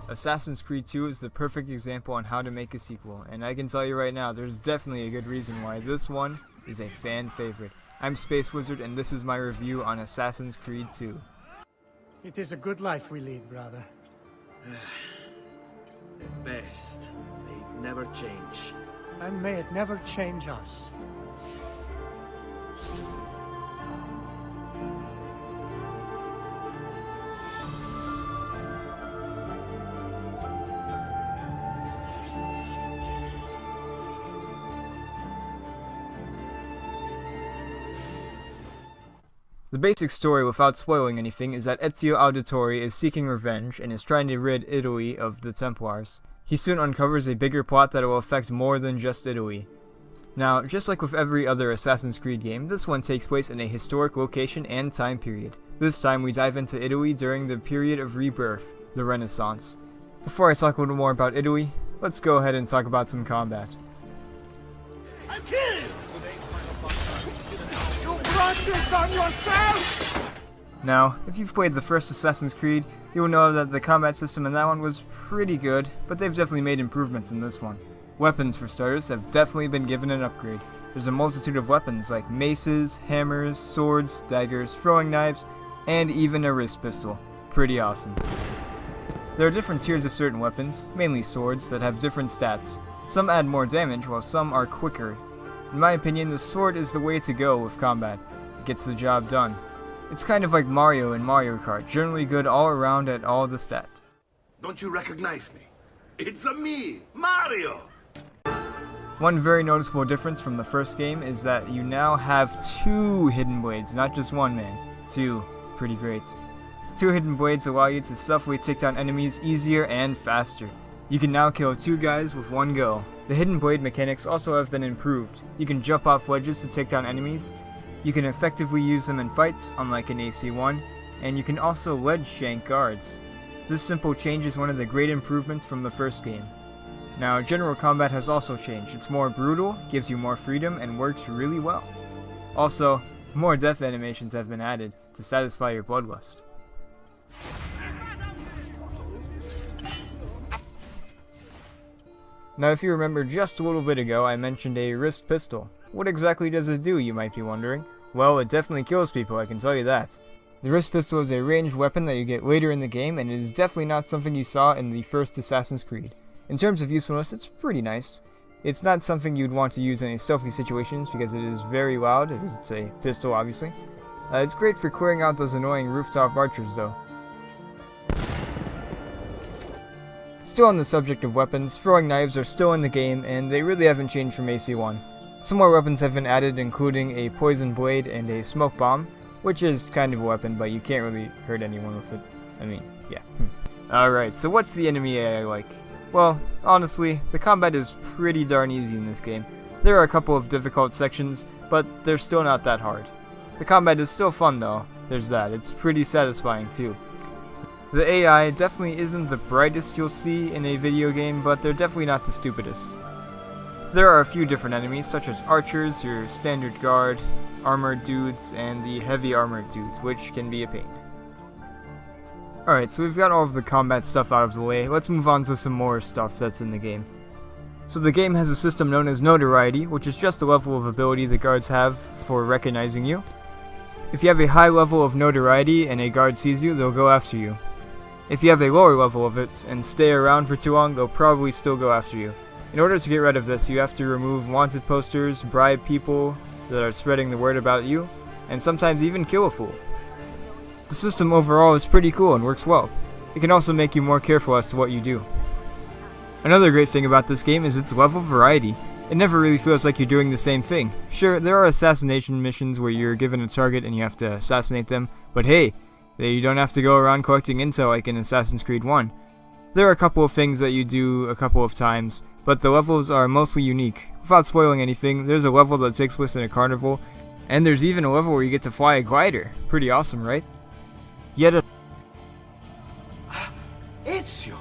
Assassin's Creed 2 is the perfect example on how to make a sequel, and I can tell you right now, there's definitely a good reason why this one is a fan favorite. I'm Space Wizard, and this is my review on Assassin's Creed 2. It is a good life we lead, brother. The best. May it never change. And may it never change us. The basic story, without spoiling anything, is that Ezio Auditore is seeking revenge and is trying to rid Italy of the Templars. He soon uncovers a bigger plot that will affect more than just Italy. Now, just like with every other Assassin's Creed game, this one takes place in a historic location and time period. This time we dive into Italy during the period of rebirth, the Renaissance. Before I talk a little more about Italy, let's go ahead and talk about some combat. I'm killed! You brought this on yourself! Now, if you've played the first Assassin's Creed, you'll know that the combat system in that one was pretty good, but they've definitely made improvements in this one. Weapons, for starters, have definitely been given an upgrade. There's a multitude of weapons like maces, hammers, swords, daggers, throwing knives, and even a wrist pistol. Pretty awesome. There are different tiers of certain weapons, mainly swords, that have different stats. Some add more damage, while some are quicker. In my opinion, the sword is the way to go with combat. It gets the job done. It's kind of like Mario in Mario Kart, generally good all around at all the stats. Don't you recognize me? It's me, Mario! One very noticeable difference from the first game is that you now have 2 hidden blades, not just one, man. 2. Pretty great. 2 hidden blades allow you to stealthily take down enemies easier and faster. You can now kill 2 guys with 1 go. The hidden blade mechanics also have been improved. You can jump off ledges to take down enemies. You can effectively use them in fights, unlike in AC1, and you can also ledge shank guards. This simple change is one of the great improvements from the first game. Now, general combat has also changed. It's more brutal, gives you more freedom, and works really well. Also, more death animations have been added to satisfy your bloodlust. Now, if you remember just a little bit ago, I mentioned a wrist pistol. What exactly does it do, you might be wondering? Well, it definitely kills people, I can tell you that. The wrist pistol is a ranged weapon that you get later in the game, and it is definitely not something you saw in the first Assassin's Creed. In terms of usefulness, it's pretty nice. It's not something you'd want to use in stealthy situations because it is very loud. It's a pistol, obviously. It's great for clearing out those annoying rooftop archers, though. Still on the subject of weapons, throwing knives are still in the game, and they really haven't changed from AC1. Some more weapons have been added, including a poison blade and a smoke bomb, which is kind of a weapon, but you can't really hurt anyone with it. I mean, yeah. Alright, so what's the enemy AI like? Well, honestly, the combat is pretty darn easy in this game. There are a couple of difficult sections, but they're still not that hard. The combat is still fun though, there's that. It's pretty satisfying too. The AI definitely isn't the brightest you'll see in a video game, but they're definitely not the stupidest. There are a few different enemies, such as archers, your standard guard, armored dudes, and the heavy armored dudes, which can be a pain. Alright, so we've got all of the combat stuff out of the way. Let's move on to some more stuff that's in the game. So the game has a system known as notoriety, which is just the level of ability the guards have for recognizing you. If you have a high level of notoriety and a guard sees you, they'll go after you. If you have a lower level of it and stay around for too long, they'll probably still go after you. In order to get rid of this, you have to remove wanted posters, bribe people that are spreading the word about you, and sometimes even kill a fool. The system overall is pretty cool and works well. It can also make you more careful as to what you do. Another great thing about this game is its level variety. It never really feels like you're doing the same thing. Sure, there are assassination missions where you're given a target and you have to assassinate them, but hey, you don't have to go around collecting intel like in Assassin's Creed 1. There are a couple of things that you do a couple of times, but the levels are mostly unique. Without spoiling anything, there's a level that takes place in a carnival, and there's even a level where you get to fly a glider. Pretty awesome, right? Ezio!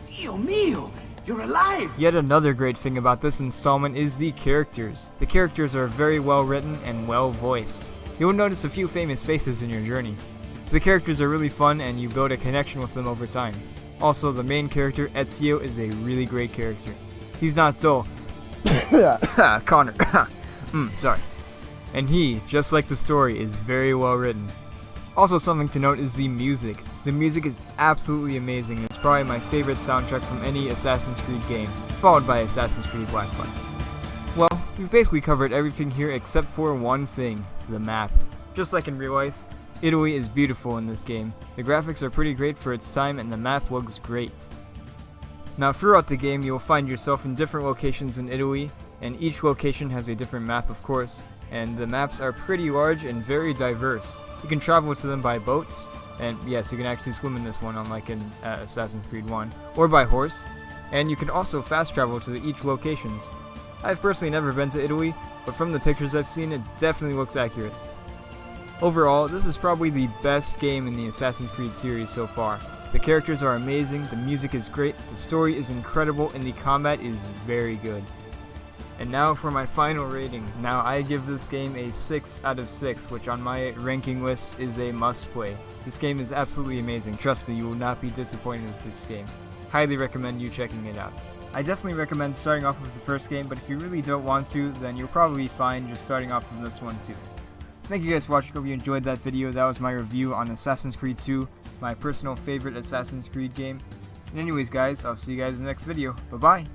Dio mio! You're alive! Yet another great thing about this installment is the characters. The characters are very well written and well voiced. You'll notice a few famous faces in your journey. The characters are really fun and you build a connection with them over time. Also, the main character, Ezio, is a really great character. He's not dull. Connor. Sorry. And he, just like the story, is very well written. Also, something to note is the music. The music is absolutely amazing, and it's probably my favorite soundtrack from any Assassin's Creed game, followed by Assassin's Creed Black Flags. Well, we've basically covered everything here except for one thing, the map. Just like in real life, Italy is beautiful in this game. The graphics are pretty great for its time, and the map looks great. Now, throughout the game, you'll find yourself in different locations in Italy, and each location has a different map, of course, and the maps are pretty large and very diverse. You can travel to them by boats, and yes, you can actually swim in this one, unlike in Assassin's Creed 1, or by horse, and you can also fast travel to each locations. I've personally never been to Italy, but from the pictures I've seen, it definitely looks accurate. Overall, this is probably the best game in the Assassin's Creed series so far. The characters are amazing, the music is great, the story is incredible, and the combat is very good. And now for my final rating. Now I give this game a 6 out of 6, which on my ranking list is a must play. This game is absolutely amazing. Trust me, you will not be disappointed with this game. Highly recommend you checking it out. I definitely recommend starting off with the first game, but if you really don't want to, then you'll probably be fine just starting off from this one too. Thank you guys for watching. Hope you enjoyed that video. That was my review on Assassin's Creed 2, my personal favorite Assassin's Creed game. And anyways guys, I'll see you guys in the next video. Bye bye!